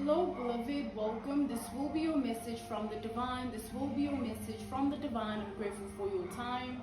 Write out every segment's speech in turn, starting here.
Hello, beloved. Welcome. This will be your message from the divine. This will be your message from the divine. I'm grateful for your time.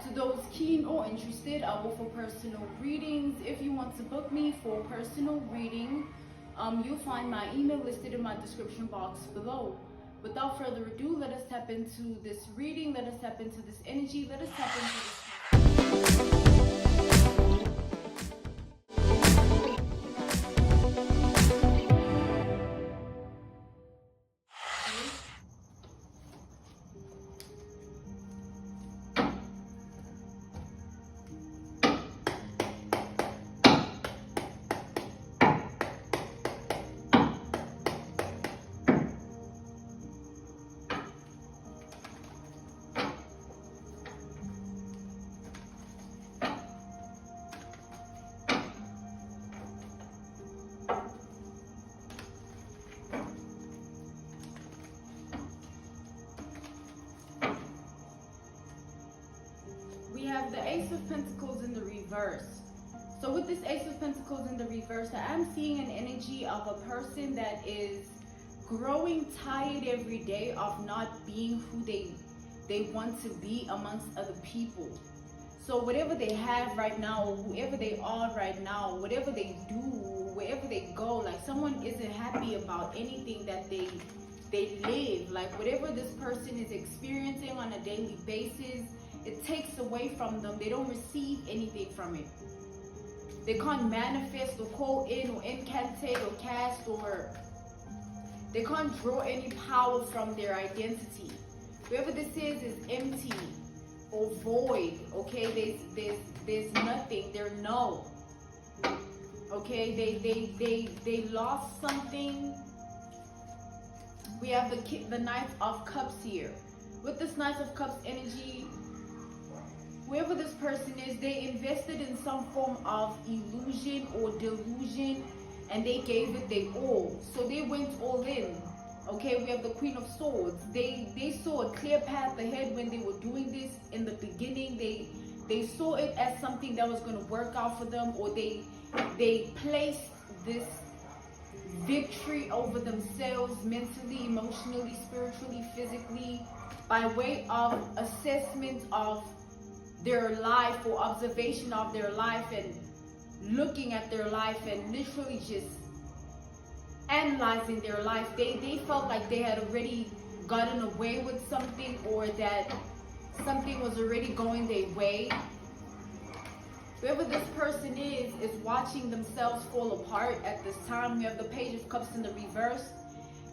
To those keen or interested, I will for personal readings. If you want to book me for personal reading, you'll find my email listed in my description box below. Without further ado, let us tap into this reading. Let us tap into this energy. Let us tap into this. We have the Ace of Pentacles in the reverse. So with this Ace of Pentacles in the reverse, I am seeing an energy of a person that is growing tired every day of not being who they want to be amongst other people. So whatever they have right now, or whoever they are right now, whatever they do, wherever they go, like someone isn't happy about anything that they live. Like whatever this person is experiencing on a daily basis, it takes away from them. They don't receive anything from it. They can't manifest or call in or incantate or cast, or they can't draw any power from their identity. Whoever this is empty or void. Okay, there's nothing. They're null. Okay, they lost something. We have the Knight of Cups here. With this Knight of Cups energy, whoever this person is, they invested in some form of illusion or delusion, and they gave it their all. So they went all in. Okay, we have the Queen of Swords. They saw a clear path ahead when they were doing this in the beginning. They saw it as something that was going to work out for them, or they placed this victory over themselves mentally, emotionally, spiritually, physically, by way of assessment of their life or observation of their life and looking at their life and literally just analyzing their life. They felt like they had already gotten away with something, or that something was already going their way. Whoever this person is watching themselves fall apart at this time. We have the Page of Cups in the reverse.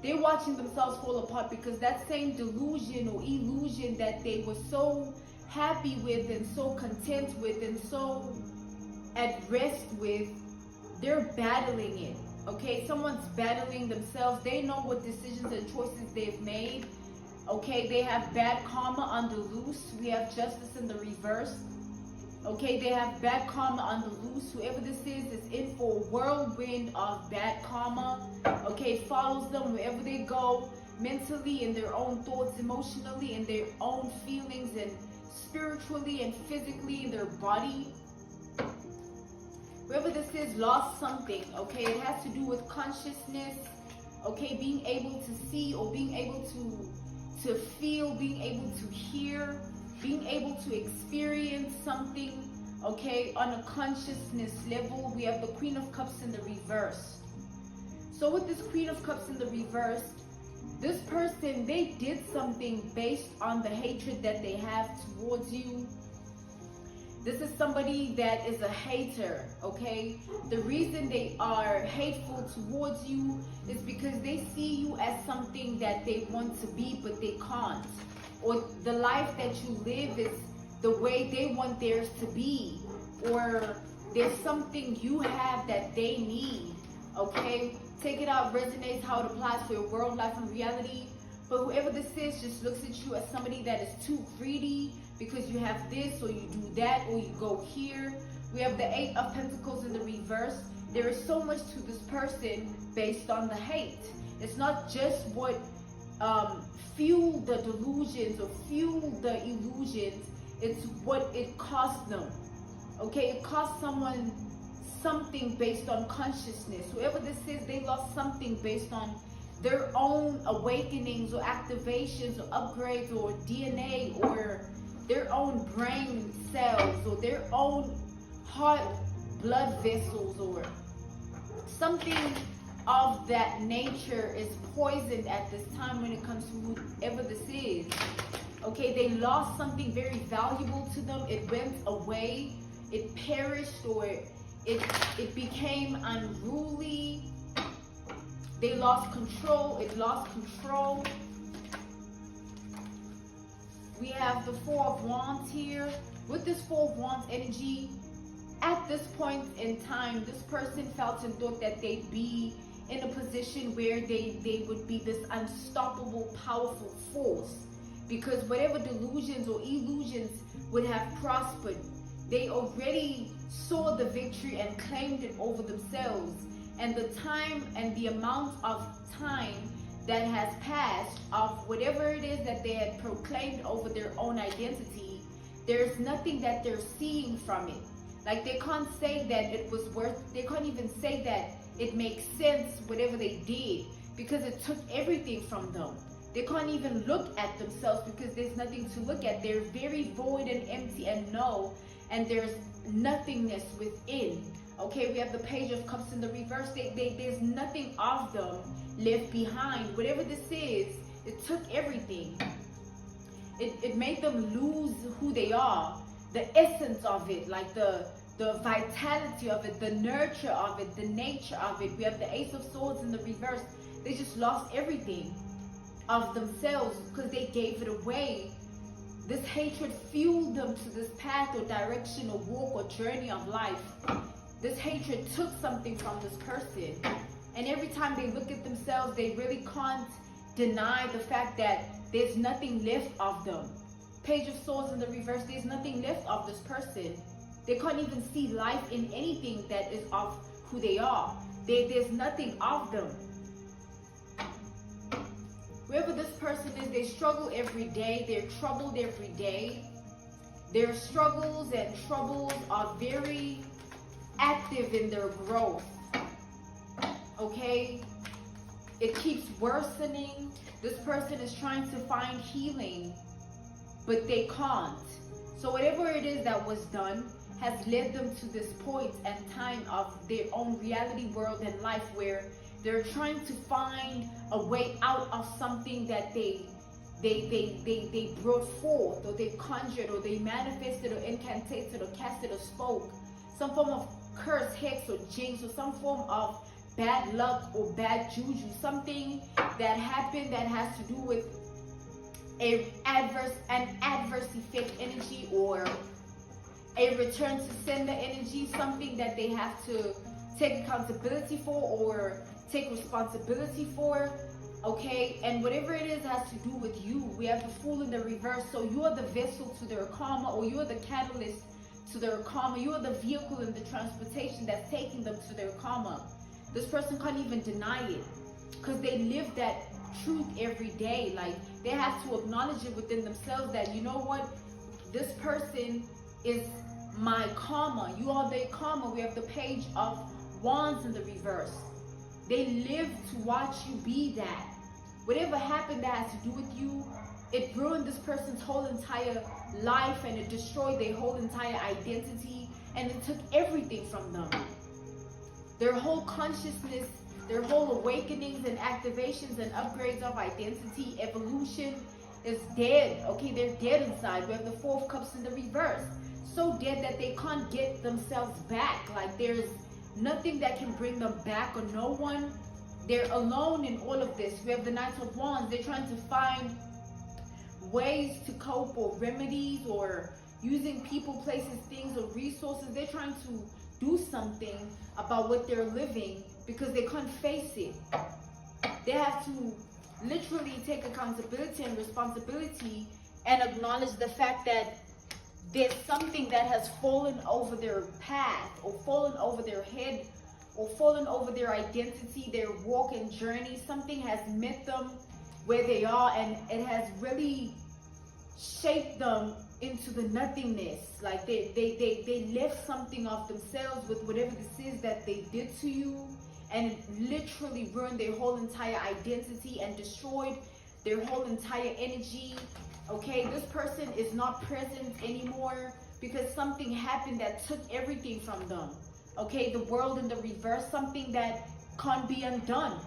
They're watching themselves fall apart because that same delusion or illusion that they were so happy with and so content with and so at rest with, they're battling it. Okay, someone's battling themselves. They know what decisions and choices they've made. Okay, they have bad karma on the loose. We have Justice in the reverse. Okay, they have bad karma on the loose. Whoever this is in for a whirlwind of bad karma. Okay, follows them wherever they go, mentally, in their own thoughts, emotionally, in their own feelings, and spiritually and physically in their body. Whoever this is lost something. Okay, it has to do with consciousness. Okay, being able to see or being able to feel, being able to hear, being able to experience something, okay, on a consciousness level. We have the Queen of Cups in the reverse. So with this Queen of Cups in the reverse, this person, they did something based on the hatred that they have towards you. This is somebody that is a hater, okay? The reason they are hateful towards you is because they see you as something that they want to be, but they can't. Or the life that you live is the way they want theirs to be. Or there's something you have that they need, okay? Take it out, resonates how it applies for your world, life, and reality. But whoever this is just looks at you as somebody that is too greedy because you have this, or you do that, or you go here. We have the Eight of Pentacles in the reverse. There is so much to this person based on the hate. It's not just what fueled the delusions or fueled the illusions. It's what it cost them. Okay, it cost someone something based on consciousness. Whoever this is, they lost something based on their own awakenings or activations or upgrades or DNA or their own brain cells or their own heart blood vessels or something of that nature is poisoned at this time when it comes to whoever this is. Okay, they lost something very valuable to them. It went away, it perished, or it became unruly. They lost control, it lost control. We have the Four of Wands here. With this Four of Wands energy, at this point in time, this person felt and thought that they'd be in a position where they would be this unstoppable, powerful force. Because whatever delusions or illusions would have prospered, they already saw the victory and claimed it over themselves. And the time and the amount of time that has passed of whatever it is that they had proclaimed over their own identity, there's nothing that they're seeing from it. Like they can't say that it was worth, they can't even say that it makes sense, whatever they did, because it took everything from them. They can't even look at themselves because there's nothing to look at. They're very void and empty and no, and there's nothingness within. Okay, we have the Page of Cups in the reverse. There's nothing of them left behind. Whatever this is, it took everything. It made them lose who they are, the essence of it, like the vitality of it, the nurture of it, the nature of it. We have the Ace of Swords in the reverse. They just lost everything of themselves because they gave it away. This hatred fueled them to this path or direction or walk or journey of life. This hatred took something from this person. And every time they look at themselves, they really can't deny the fact that there's nothing left of them. Page of Swords in the reverse, there's nothing left of this person. They can't even see life in anything that is of who they are. There's nothing of them. Whoever this person is, they struggle every day. They're troubled every day. Their struggles and troubles are very active in their growth. Okay? It keeps worsening. This person is trying to find healing, but they can't. So whatever it is that was done has led them to this point and time of their own reality world and life where they're trying to find a way out of something that they brought forth, or they conjured, or they manifested, or incantated, or casted, or spoke. Some form of curse, hex, or jinx, or some form of bad luck or bad juju. Something that happened that has to do with an adverse effect energy, or a return to sender energy. Something that they have to take accountability for or take responsibility for. Okay, and whatever it is has to do with you. We have the Fool in the reverse. So you are the vessel to their karma, or you are the catalyst to their karma. You are the vehicle and the transportation that's taking them to their karma. This person can't even deny it because they live that truth every day. Like they have to acknowledge it within themselves that, you know what, this person is my karma. You are their karma. We have the Page of Wands in the reverse. They live to watch you be that. Whatever happened that has to do with you, it ruined this person's whole entire life, and it destroyed their whole entire identity, and it took everything from them. Their whole consciousness, their whole awakenings and activations and upgrades of identity, evolution is dead. Okay, they're dead inside. We have the Four of Cups in the reverse. So dead that they can't get themselves back. Like there's nothing that can bring them back, or no one. They're alone in all of this. We have the Knight of Wands. They're trying to find ways to cope, or remedies, or using people, places, things, or resources. They're trying to do something about what they're living because they can't face it. They have to literally take accountability and responsibility and acknowledge the fact that there's something that has fallen over their path, or fallen over their head, or fallen over their identity, their walk and journey. Something has met them where they are, and it has really shaped them into the nothingness. Like they left something of themselves with whatever this is that they did to you, and it literally ruined their whole entire identity and destroyed their whole entire energy. Okay, this person is not present anymore because something happened that took everything from them. Okay, the world in the reverse, something that can't be undone.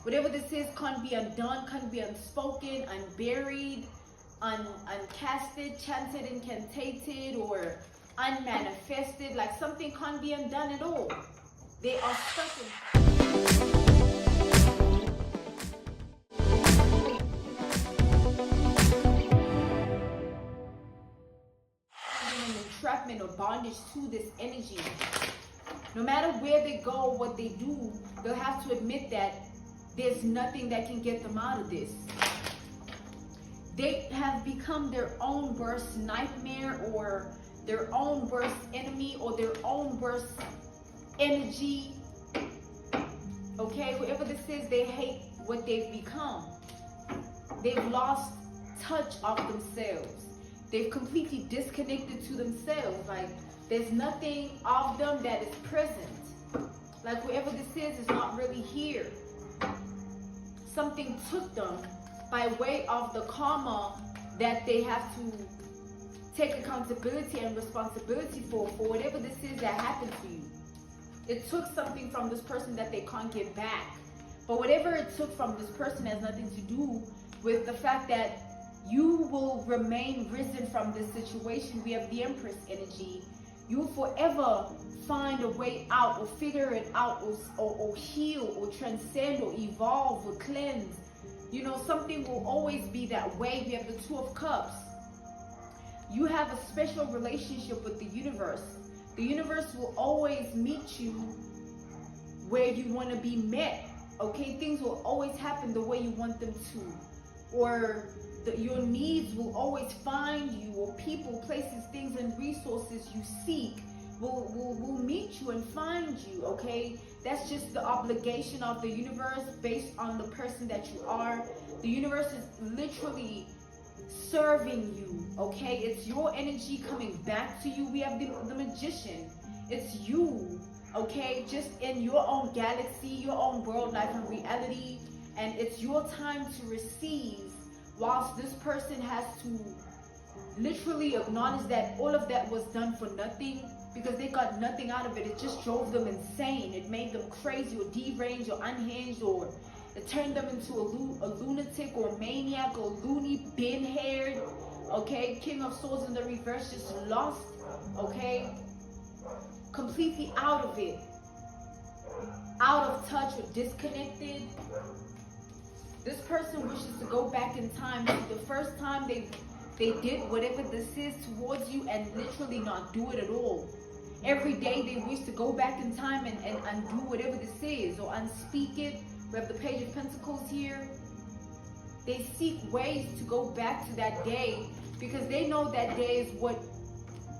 Whatever this is can't be undone, can't be unspoken, unburied, uncasted, chanted, incantated, or unmanifested. Like something can't be undone at all. They are stuck in entrapment or bondage to this energy. No matter where they go, what they do, they'll have to admit that there's nothing that can get them out of this. They have become their own worst nightmare, or their own worst enemy, or their own worst energy. Okay, whoever this is, they hate what they've become. They've lost touch of themselves. They've completely disconnected to themselves. Like there's nothing of them that is present. Like whoever this is not really here. Something took them by way of the karma that they have to take accountability and responsibility for whatever this is that happened to you. It took something from this person that they can't get back. But whatever it took from this person has nothing to do with the fact that you will remain risen from this situation. We have the Empress energy. You will forever find a way out, or figure it out, or heal, or transcend, or evolve, or cleanse. You know, something will always be that way. We have the Two of Cups. You have a special relationship with the universe. The universe will always meet you where you want to be met. Okay, things will always happen the way you want them to. Or your needs will always find you, or people, places, things, and resources you seek will meet you and find you. Okay, that's just the obligation of the universe based on the person that you are. The universe is literally serving you. Okay, it's your energy coming back to you. We have the Magician. It's you. Okay, just in your own galaxy, your own world, life, and reality, and it's your time to receive. Whilst this person has to literally acknowledge that all of that was done for nothing, because they got nothing out of it. It just drove them insane. It made them crazy, or deranged, or unhinged, or it turned them into a lunatic, or a maniac, or loony, bin-haired. Okay, King of Swords in the reverse, just lost. Okay, completely out of it, out of touch, or disconnected. This person wishes to go back in time to the first time they did whatever this is towards you, and literally not do it at all. Every day they wish to go back in time and undo whatever this is, or unspeak it. We have the Page of Pentacles here. They seek ways to go back to that day, because they know that day is what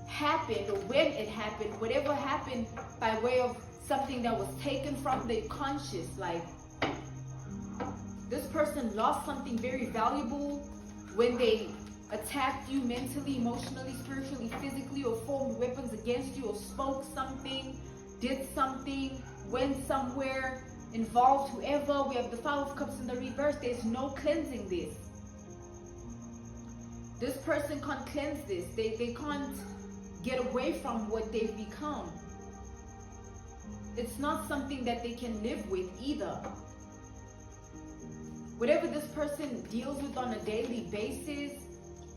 happened, or when it happened, whatever happened by way of something that was taken from their conscious. Like this person lost something very valuable when they attacked you mentally, emotionally, spiritually, physically, or formed weapons against you, or spoke something, did something, went somewhere, involved whoever. We have the Five of Cups in the reverse. There's no cleansing this. This person can't cleanse this. They can't get away from what they've become. It's not something that they can live with either. Whatever this person deals with on a daily basis,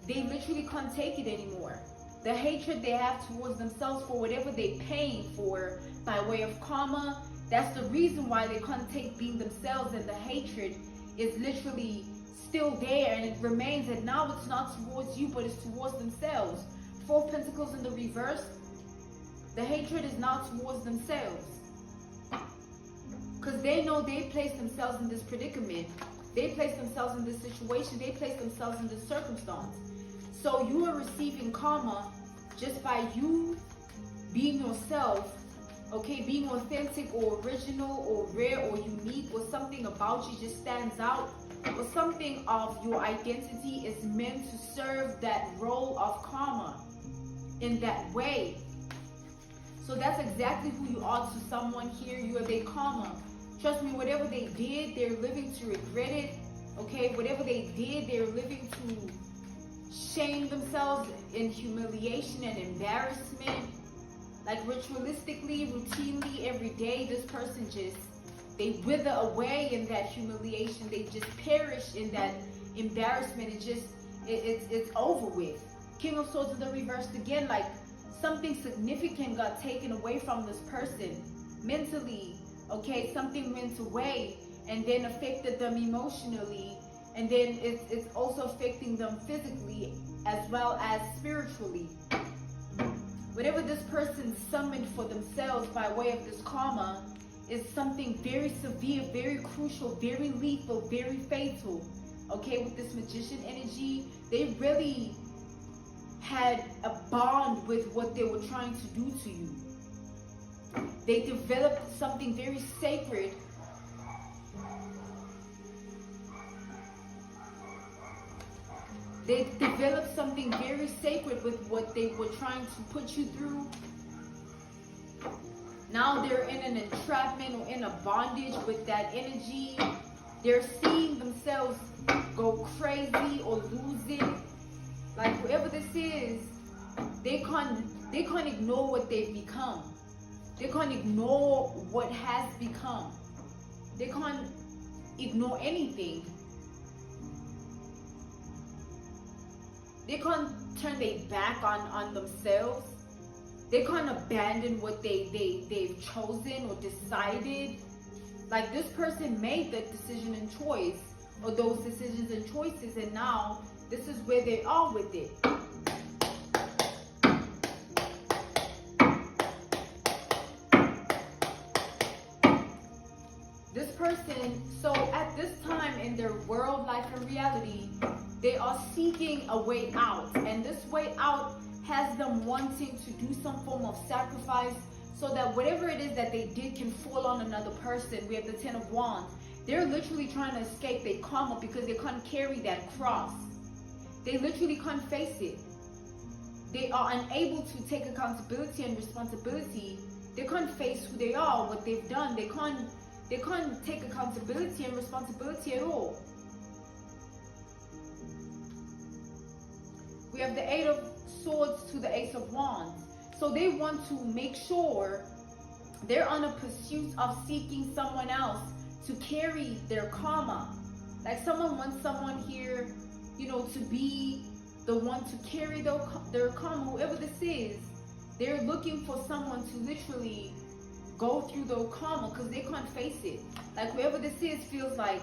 they literally can't take it anymore. The hatred they have towards themselves for whatever they paid for by way of karma, that's the reason why they can't take being themselves, and the hatred is literally still there, and it remains, and now it's not towards you, but it's towards themselves. Four of Pentacles in the reverse, the hatred is now towards themselves. Because they know they placed themselves in this predicament. They placed themselves in this situation. They placed themselves in this circumstance. So you are receiving karma just by you being yourself, okay, being authentic, or original, or rare, or unique, or something about you just stands out or something of your identity is meant to serve that role of karma in that way. So that's exactly who you are to someone here. You are their karma. Trust me, whatever they did, they're living to regret it. Okay, whatever they did, they're living to shame themselves in humiliation and embarrassment. Like ritualistically, routinely, every day, this person just, they wither away in that humiliation. They just perish in that embarrassment. It's over with. King of Swords in the reverse again, like something significant got taken away from this person mentally. Okay, something went away and then affected them emotionally, and then it's also affecting them physically as well as spiritually. Whatever this person summoned for themselves by way of this karma is something very severe, very crucial, very lethal, very fatal. Okay, with this magician energy, they really had a bond with what they were trying to do to you. They developed something very sacred. They developed something very sacred with what they were trying to put you through. Now they're in an entrapment or in a bondage with that energy. They're seeing themselves go crazy or lose it. Like whoever this is, they can't ignore what they've become. They can't ignore what has become. They can't ignore anything. They can't turn their back on themselves. They can't abandon what they've chosen or decided. Like this person made that decision and choice, or those decisions and choices, and now this is where they are with it. This person, so at this time in their world, life, and reality, they are seeking a way out. And this way out has them wanting to do some form of sacrifice so that whatever it is that they did can fall on another person. We have the Ten of Wands. They're literally trying to escape their karma because they can't carry that cross. They literally can't face it. They are unable to take accountability and responsibility. They can't face who they are, what they've done. They can't take accountability and responsibility at all. We have the Eight of Swords to the Ace of Wands. So they want to make sure they're on a pursuit of seeking someone else to carry their karma. Like someone wants someone here, you know, to be the one to carry their karma. Whoever this is, they're looking for someone to literally go through their karma because they can't face it. Like whoever this is feels like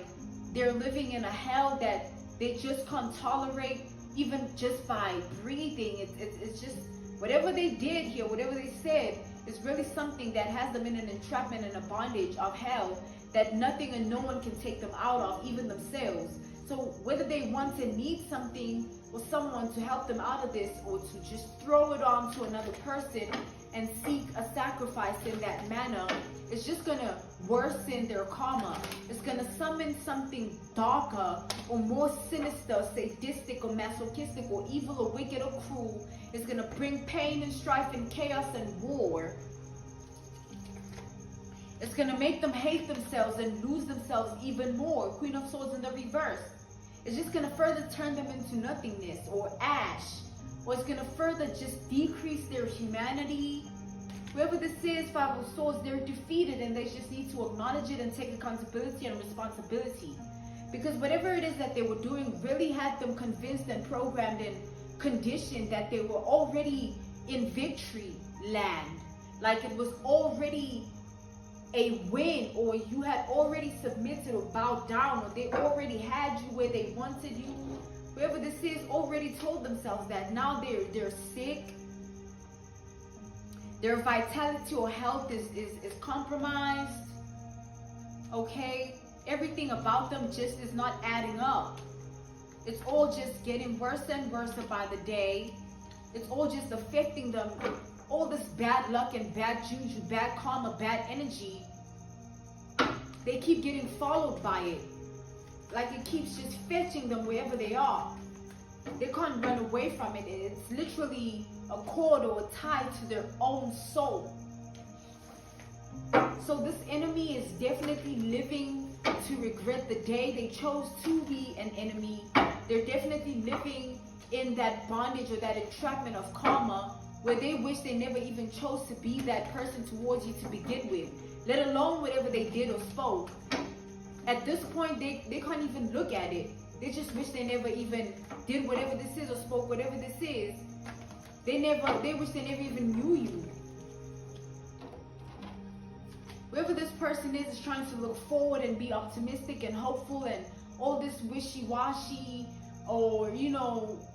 they're living in a hell that they just can't tolerate, even just by breathing. It's just whatever they did here, whatever they said, is really something that has them in an entrapment and a bondage of hell that nothing and no one can take them out of, even themselves. So whether they want to need something or someone to help them out of this, or to just throw it on to another person and seek a sacrifice in that manner, it's just gonna worsen their karma. It's gonna summon something darker or more sinister, sadistic or masochistic or evil or wicked or cruel. It's gonna bring pain and strife and chaos and war. It's gonna make them hate themselves and lose themselves even more. Queen of Swords in the reverse. It's just gonna further turn them into nothingness or ash. Or it's gonna further just decrease their humanity. Whoever this is, Five of Swords, they're defeated and they just need to acknowledge it and take accountability and responsibility. Because whatever it is that they were doing really had them convinced and programmed and conditioned that they were already in victory land. Like it was already a win, or you had already submitted or bowed down, or they already had you where they wanted you. Whoever this is already told themselves that. Now they're sick. Their vitality or health is compromised. Okay? Everything about them just is not adding up. It's all just getting worse and worse by the day. It's all just affecting them. All this bad luck and bad juju, bad karma, bad energy, they keep getting followed by it. like it keeps just fetching them wherever they are. They can't run away from it. It's literally a cord or a tie to their own soul. So this enemy is definitely living to regret the day they chose to be an enemy. They're definitely living in that bondage or that entrapment of karma, where they wish they never even chose to be that person towards you to begin with, let alone whatever they did or spoke. At this point, they can't even look at it. They just wish they never even did whatever this is or spoke whatever this is. They wish they never even knew you. Whoever this person is trying to look forward and be optimistic and hopeful, and all this wishy-washy, or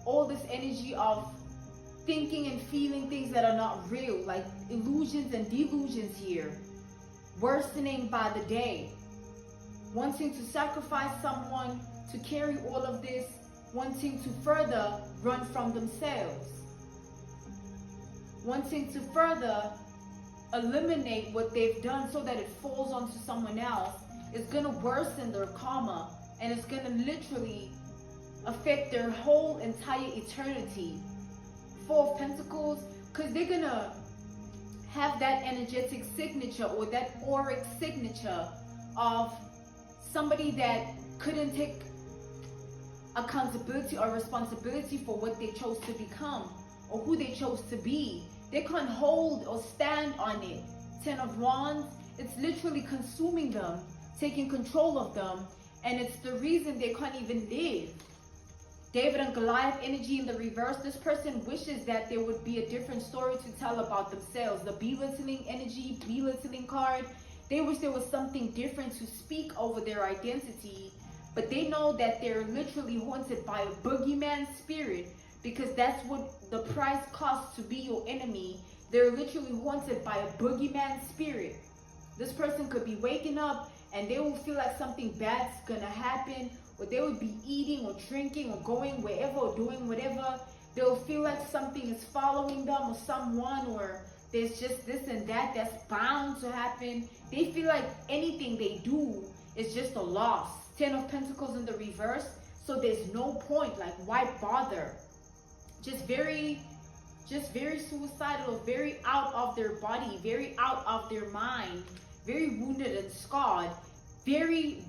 all this energy of thinking and feeling things that are not real, like illusions and delusions here, worsening by the day, wanting to sacrifice someone to carry all of this, wanting to further run from themselves, wanting to further eliminate what they've done so that it falls onto someone else. It's going to worsen their karma, and it's going to literally affect their whole entire eternity. Four of Pentacles, because they're going to have that energetic signature or that auric signature of somebody that couldn't take accountability or responsibility for what they chose to become or who they chose to be. They can't hold or stand on it. 10 of Wands, it's literally consuming them, taking control of them, and it's the reason they can't even live. David and Goliath energy in the reverse. This person wishes that there would be a different story to tell about themselves. The belittling energy, belittling card. They wish there was something different to speak over their identity, but they know that they're literally haunted by a boogeyman spirit, because that's what the price costs to be your enemy. They're literally haunted by a boogeyman spirit. This person could be waking up and they will feel like something bad's gonna happen, or they would be eating or drinking or going wherever or doing whatever. They'll feel like something is following them or someone, or there's just this and that that's bound to happen. They feel like anything they do is just a loss. 10 of Pentacles in the reverse. So there's no point, like why bother? Just very suicidal, very out of their body, very out of their mind, very wounded and scarred, very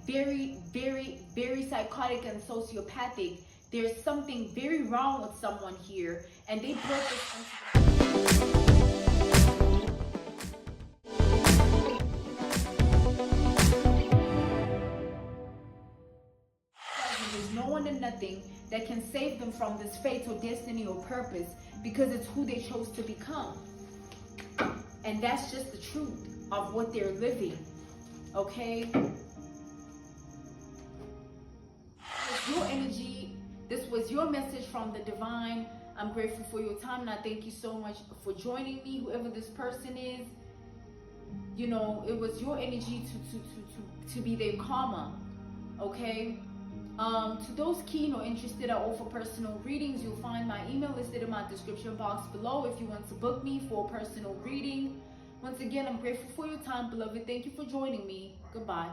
psychotic and sociopathic. There's something very wrong with someone here, and they brought this into there's no one and nothing that can save them from this fate or destiny or purpose, because it's who they chose to become. And that's just the truth of what they're living. Okay? It's your energy. This was your message from the divine. I'm grateful for your time, and I thank you so much for joining me, whoever this person is. It was your energy to be their karma. Okay? To those keen or interested, I offer personal readings. You'll find my email listed in my description box below if you want to book me for a personal reading. Once again, I'm grateful for your time, beloved. Thank you for joining me. Goodbye.